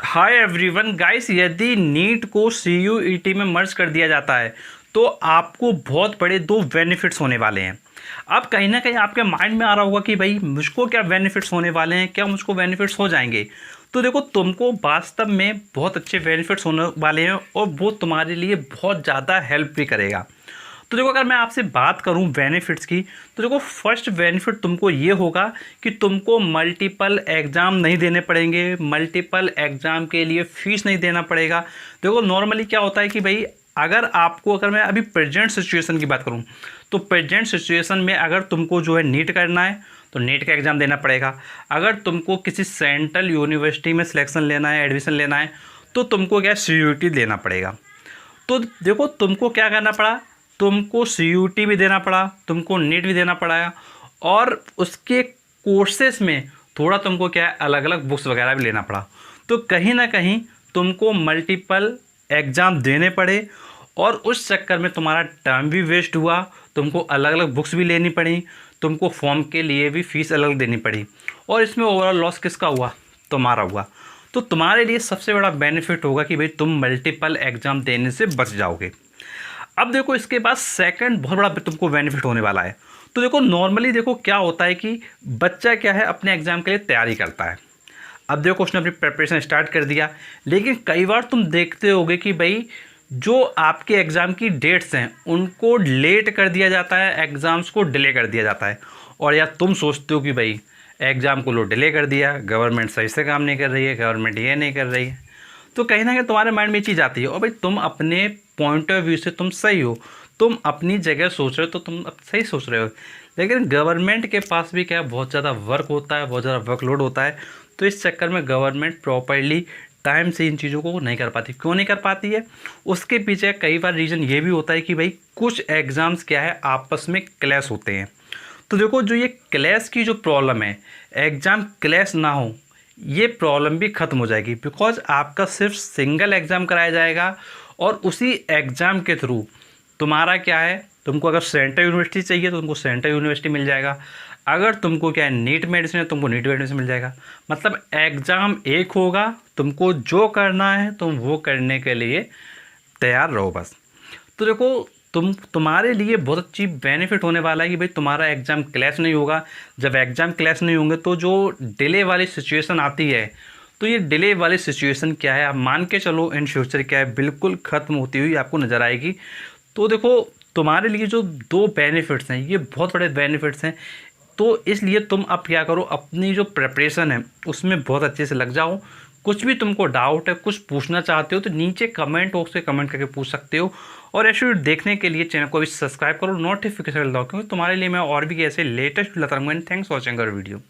Hi everyone guys, यदि NEET को CUET में मर्ज कर दिया जाता है तो आपको बहुत बड़े दो बेनिफिट्स होने वाले हैं। अब कहीं ना कहीं आपके माइंड में आ रहा होगा कि भाई मुझको क्या बेनिफिट्स होने वाले हैं, क्या मुझको बेनिफिट्स हो जाएंगे। तो देखो, तुमको वास्तव में बहुत अच्छे बेनिफिट्स होने वाले हैं और वो तुम्हारे लिए बहुत ज़्यादा हेल्प भी करेगा। तो देखो, अगर मैं आपसे बात करूं बेनिफिट्स की, तो देखो फर्स्ट बेनिफिट तुमको ये होगा कि तुमको मल्टीपल एग्ज़ाम नहीं देने पड़ेंगे, मल्टीपल एग्ज़ाम के लिए फ़ीस नहीं देना पड़ेगा। देखो नॉर्मली क्या होता है कि भाई अगर मैं अभी प्रेजेंट सिचुएशन की बात करूं, तो प्रेजेंट सिचुएशन में अगर तुमको जो है नीट करना है तो नीट का एग्ज़ाम देना पड़ेगा। अगर तुमको किसी सेंट्रल यूनिवर्सिटी में सिलेक्शन लेना है, एडमिशन लेना है, तो तुमको क्या सीयूईटी देना पड़ेगा। तो देखो, तुमको क्या करना पड़ा, तुमको सीयूटी भी देना पड़ा, तुमको नीट भी देना पड़ा, और उसके कोर्सेस में थोड़ा तुमको क्या है अलग अलग बुक्स वगैरह भी लेना पड़ा। तो कहीं ना कहीं तुमको मल्टीपल एग्ज़ाम देने पड़े और उस चक्कर में तुम्हारा टाइम भी वेस्ट हुआ। तुमको अलग अलग बुक्स भी लेनी पड़ी, तुमको फॉर्म के लिए भी फ़ीस अलग देनी पड़ी, और इसमें ओवरऑल लॉस किसका हुआ? तुम्हारा हुआ। तो तुम्हारे लिए सबसे बड़ा बेनिफिट होगा कि भाई तुम मल्टीपल एग्ज़ाम देने से बच जाओगे। अब देखो, इसके बाद सेकंड बहुत बड़ा तुमको बेनिफिट होने वाला है। तो देखो नॉर्मली देखो क्या होता है कि बच्चा क्या है अपने एग्ज़ाम के लिए तैयारी करता है। अब देखो, उसने अपनी प्रिपरेशन स्टार्ट कर दिया, लेकिन कई बार तुम देखते होगे कि भाई जो आपके एग्ज़ाम की डेट्स हैं उनको लेट कर दिया जाता है, एग्ज़ाम्स को डिले कर दिया जाता है। और या तुम सोचते हो कि भाई एग्ज़ाम को लो डिले कर दिया, गवर्नमेंट सही से काम नहीं कर रही है, गवर्नमेंट ये नहीं कर रही है। तो कहीं ना कहीं तुम्हारे माइंड में ये चीज़ आती है, और भाई तुम अपने पॉइंट ऑफ व्यू से तुम सही हो, तुम अपनी जगह सोच रहे हो, तो तुम अब सही सोच रहे हो। लेकिन गवर्नमेंट के पास भी क्या है, बहुत ज़्यादा वर्क होता है, बहुत ज़्यादा वर्कलोड होता है। तो इस चक्कर में गवर्नमेंट प्रॉपरली टाइम से इन चीज़ों को नहीं कर पाती। क्यों नहीं कर पाती है? उसके पीछे कई बार रीज़न ये भी होता है कि भाई कुछ एग्ज़ाम्स क्या है आपस में क्लैश होते हैं। तो देखो, जो ये क्लैश की जो प्रॉब्लम है, एग्ज़ाम क्लैश ना हो, ये प्रॉब्लम भी ख़त्म हो जाएगी। बिकॉज आपका सिर्फ सिंगल एग्ज़ाम कराया जाएगा और उसी एग्ज़ाम के थ्रू तुम्हारा क्या है, तुमको अगर सेंट्रल यूनिवर्सिटी चाहिए तो तुमको सेंट्रल यूनिवर्सिटी मिल जाएगा। अगर तुमको क्या है नीट मेडिसिन है, तुमको नीट मेडिसिन मिल जाएगा। मतलब एग्ज़ाम एक होगा, तुमको जो करना है तुम वो करने के लिए तैयार रहो बस। तो देखो, तुम्हारे लिए बहुत अच्छी बेनिफिट होने वाला है कि भाई तुम्हारा एग्ज़ाम क्लैश नहीं होगा। जब एग्ज़ाम क्लैश नहीं होंगे तो जो डिले वाली सिचुएशन आती है, तो ये डिले वाली सिचुएशन क्या है, आप मान के चलो इन फ्यूचर क्या है बिल्कुल ख़त्म होती हुई आपको नज़र आएगी। तो देखो, तुम्हारे लिए जो दो बेनिफिट्स हैं ये बहुत बड़े बेनिफिट्स हैं। तो इसलिए तुम अब क्या करो, अपनी जो प्रिपरेशन है उसमें बहुत अच्छे से लग जाओ। कुछ भी तुमको डाउट है, कुछ पूछना चाहते हो, तो नीचे कमेंट बॉक्स से कमेंट करके पूछ सकते हो। और ऐसे वीडियो देखने के लिए चैनल को भी सब्सक्राइब करो, नोटिफिकेशन दो, क्योंकि तुम्हारे लिए मैं और भी ऐसे लेटेस्ट लाता रहूँगा। Thanks for watching our video.